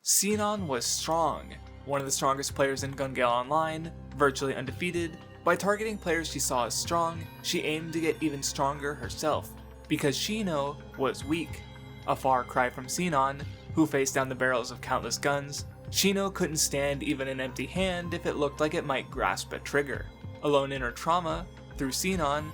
Sinon was strong, one of the strongest players in Gun Gale Online, virtually undefeated. By targeting players she saw as strong, she aimed to get even stronger herself, because Sinon was weak. A far cry from Sinon, who faced down the barrels of countless guns. Sinon couldn't stand even an empty hand if it looked like it might grasp a trigger. Alone in her trauma, through Sinon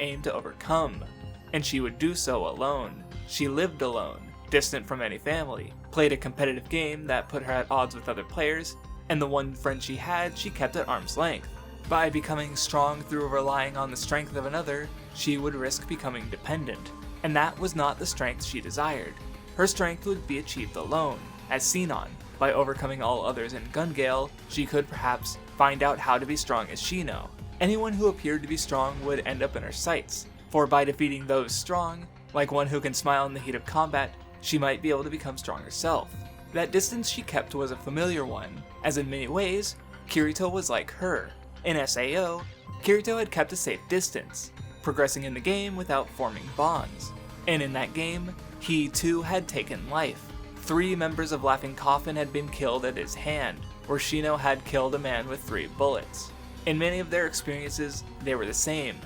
aimed to overcome, and she would do so alone. She lived alone, distant from any family, played a competitive game that put her at odds with other players, and the one friend she had she kept at arm's length. By becoming strong through relying on the strength of another, she would risk becoming dependent, and that was not the strength she desired. Her strength would be achieved alone, as Sinon. By overcoming all others in Gun Gale, she could perhaps find out how to be strong as Sinon. Anyone who appeared to be strong would end up in her sights, for by defeating those strong, like one who can smile in the heat of combat, she might be able to become strong herself. That distance she kept was a familiar one, as in many ways, Kirito was like her. In SAO, Kirito had kept a safe distance, progressing in the game without forming bonds. And in that game, he too had taken life. 3 members of Laughing Coffin had been killed at his hand, where Sinon had killed a man with 3 bullets. In many of their experiences, they were the same,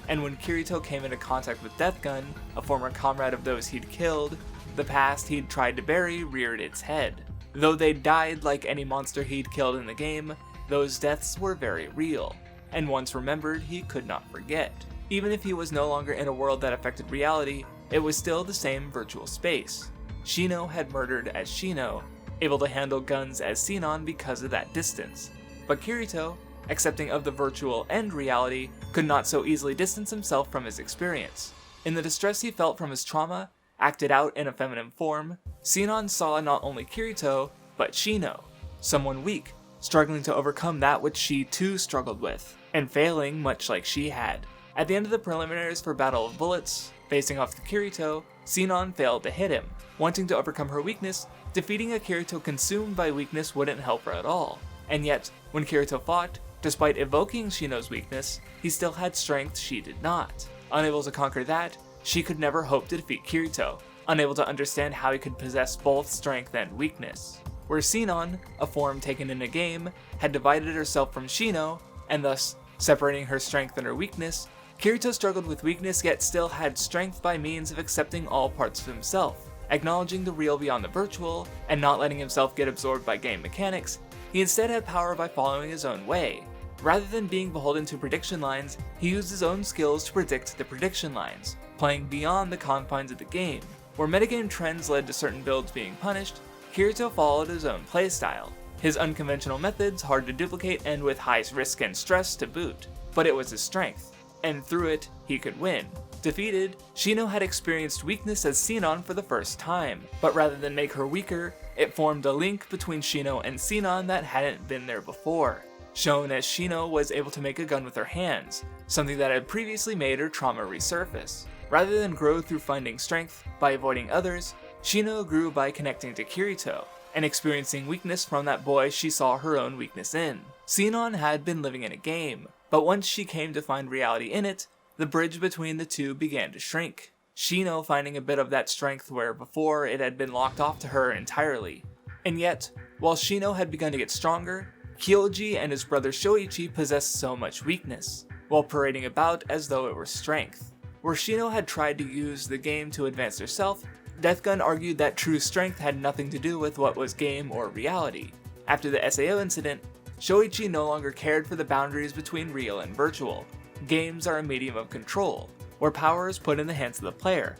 and when Kirito came into contact with Deathgun, a former comrade of those he'd killed, the past he'd tried to bury reared its head. Though they died like any monster he'd killed in the game, those deaths were very real, and once remembered he could not forget. Even if he was no longer in a world that affected reality, it was still the same virtual space. Sinon had murdered as Sinon, able to handle guns as Sinon because of that distance. But Kirito, accepting of the virtual and reality, could not so easily distance himself from his experience. In the distress he felt from his trauma, acted out in a feminine form, Sinon saw not only Kirito, but Sinon, someone weak, struggling to overcome that which she too struggled with, and failing much like she had. At the end of the preliminaries for Battle of Bullets, facing off to Kirito, Sinon failed to hit him. Wanting to overcome her weakness, defeating a Kirito consumed by weakness wouldn't help her at all. And yet, when Kirito fought, despite evoking Sinon's weakness, he still had strength she did not. Unable to conquer that, she could never hope to defeat Kirito, unable to understand how he could possess both strength and weakness. Where Sinon, a form taken in a game, had divided herself from Sinon, and thus separating her strength and her weakness, Kirito struggled with weakness yet still had strength by means of accepting all parts of himself. Acknowledging the real beyond the virtual, and not letting himself get absorbed by game mechanics, he instead had power by following his own way. Rather than being beholden to prediction lines, he used his own skills to predict the prediction lines, playing beyond the confines of the game. Where metagame trends led to certain builds being punished, Kirito followed his own playstyle. His unconventional methods hard to duplicate and with high risk and stress to boot, but it was his strength, and through it, he could win. Defeated, Sinon had experienced weakness as Sinon for the first time, but rather than make her weaker, it formed a link between Sinon and Sinon that hadn't been there before. Shown as Sinon was able to make a gun with her hands, something that had previously made her trauma resurface. Rather than grow through finding strength by avoiding others, Sinon grew by connecting to Kirito, and experiencing weakness from that boy she saw her own weakness in. Sinon had been living in a game, but once she came to find reality in it, the bridge between the two began to shrink. Sinon finding a bit of that strength where before it had been locked off to her entirely. And yet, while Sinon had begun to get stronger, Kyoji and his brother Shoichi possessed so much weakness, while parading about as though it were strength. Where Sinon had tried to use the game to advance herself, Deathgun argued that true strength had nothing to do with what was game or reality. After the SAO incident, Shoichi no longer cared for the boundaries between real and virtual. Games are a medium of control, where power is put in the hands of the player.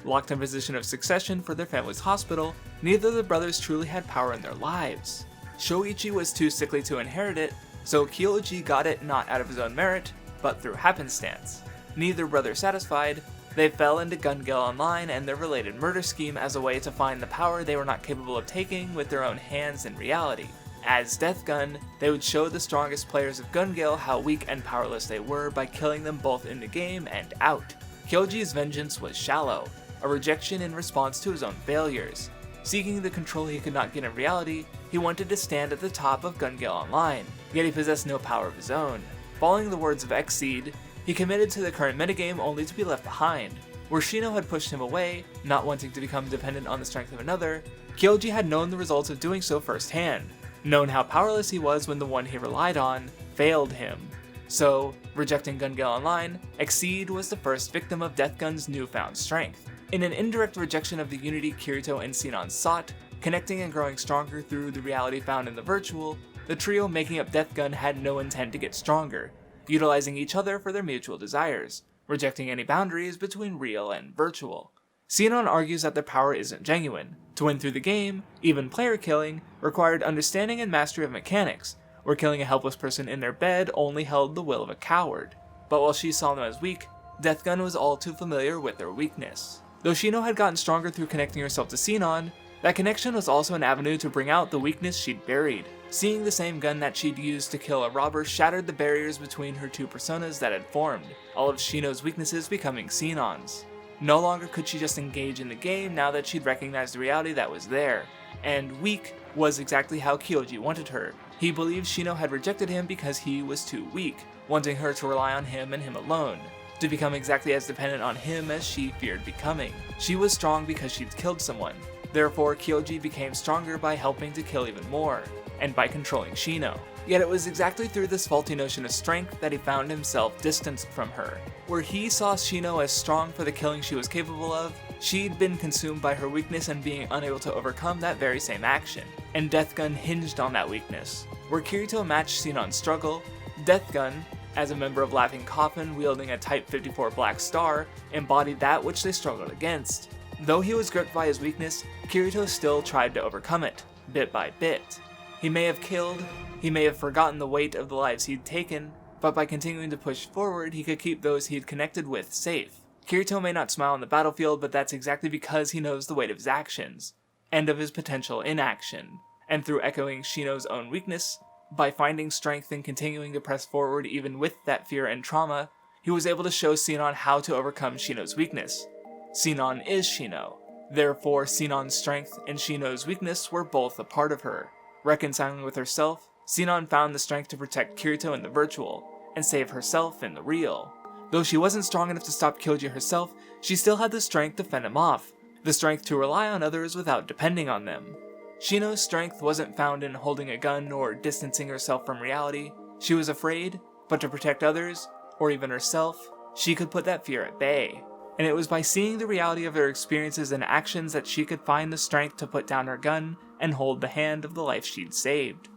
Locked in position of succession for their family's hospital, neither of the brothers truly had power in their lives. Shoichi was too sickly to inherit it, so Kyoji got it not out of his own merit, but through happenstance. Neither brother satisfied, they fell into Gun Gale Online and their related murder scheme as a way to find the power they were not capable of taking with their own hands in reality. As Deathgun, they would show the strongest players of Gun Gale how weak and powerless they were by killing them both in the game and out. Kyoji's vengeance was shallow, a rejection in response to his own failures. Seeking the control he could not get in reality, he wanted to stand at the top of Gun Gale Online, yet he possessed no power of his own. Following the words of Xseed, he committed to the current metagame only to be left behind. Where Sinon had pushed him away, not wanting to become dependent on the strength of another, Kyoji had known the results of doing so firsthand, known how powerless he was when the one he relied on failed him. So, rejecting Gun Gale Online, Exceed was the first victim of Death Gun's newfound strength. In an indirect rejection of the unity Kirito and Sinon sought, connecting and growing stronger through the reality found in the virtual, the trio making up Death Gun had no intent to get stronger, utilizing each other for their mutual desires, rejecting any boundaries between real and virtual. Sinon argues that their power isn't genuine. To win through the game, even player killing required understanding and mastery of mechanics, where killing a helpless person in their bed only held the will of a coward. But while she saw them as weak, Death Gun was all too familiar with their weakness. Though Shino had gotten stronger through connecting herself to Sinon, that connection was also an avenue to bring out the weakness she'd buried. Seeing the same gun that she'd used to kill a robber shattered the barriers between her two personas that had formed, all of Shino's weaknesses becoming Sinon's. No longer could she just engage in the game now that she'd recognized the reality that was there. And weak was exactly how Kyoji wanted her. He believed Shino had rejected him because he was too weak, wanting her to rely on him and him alone, to become exactly as dependent on him as she feared becoming. She was strong because she'd killed someone. Therefore, Kyoji became stronger by helping to kill even more, and by controlling Shino. Yet it was exactly through this faulty notion of strength that he found himself distanced from her. Where he saw Shino as strong for the killing she was capable of, she'd been consumed by her weakness and being unable to overcome that very same action, and Death Gun hinged on that weakness. Where Kirito matched Sinon's struggle, Death Gun, as a member of Laughing Coffin wielding a Type 54 Black Star, embodied that which they struggled against. Though he was gripped by his weakness, Kirito still tried to overcome it, bit by bit. He may have killed, he may have forgotten the weight of the lives he'd taken, but by continuing to push forward, he could keep those he'd connected with safe. Kirito may not smile on the battlefield, but that's exactly because he knows the weight of his actions, and of his potential inaction. And through echoing Shino's own weakness, by finding strength and continuing to press forward even with that fear and trauma, he was able to show Sinon how to overcome Shino's weakness. Sinon is Shino. Therefore, Sinon's strength and Shino's weakness were both a part of her. Reconciling with herself, Sinon found the strength to protect Kirito in the virtual, and save herself in the real. Though she wasn't strong enough to stop Kyoji herself, she still had the strength to fend him off, the strength to rely on others without depending on them. Shino's strength wasn't found in holding a gun or distancing herself from reality. She was afraid, but to protect others, or even herself, she could put that fear at bay. And it was by seeing the reality of her experiences and actions that she could find the strength to put down her gun and hold the hand of the life she'd saved.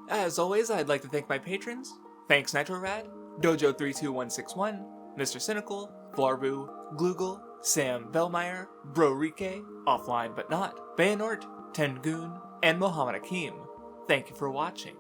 As always, I'd like to thank my patrons. Thanks Nitrorad, Dojo32161, Mr. Cynical, Flarbu, Gloogle, Sam Bellmeyer, Brorike, Offline But Not, Bayanort, Tengoon, and Mohammed Akeem. Thank you for watching.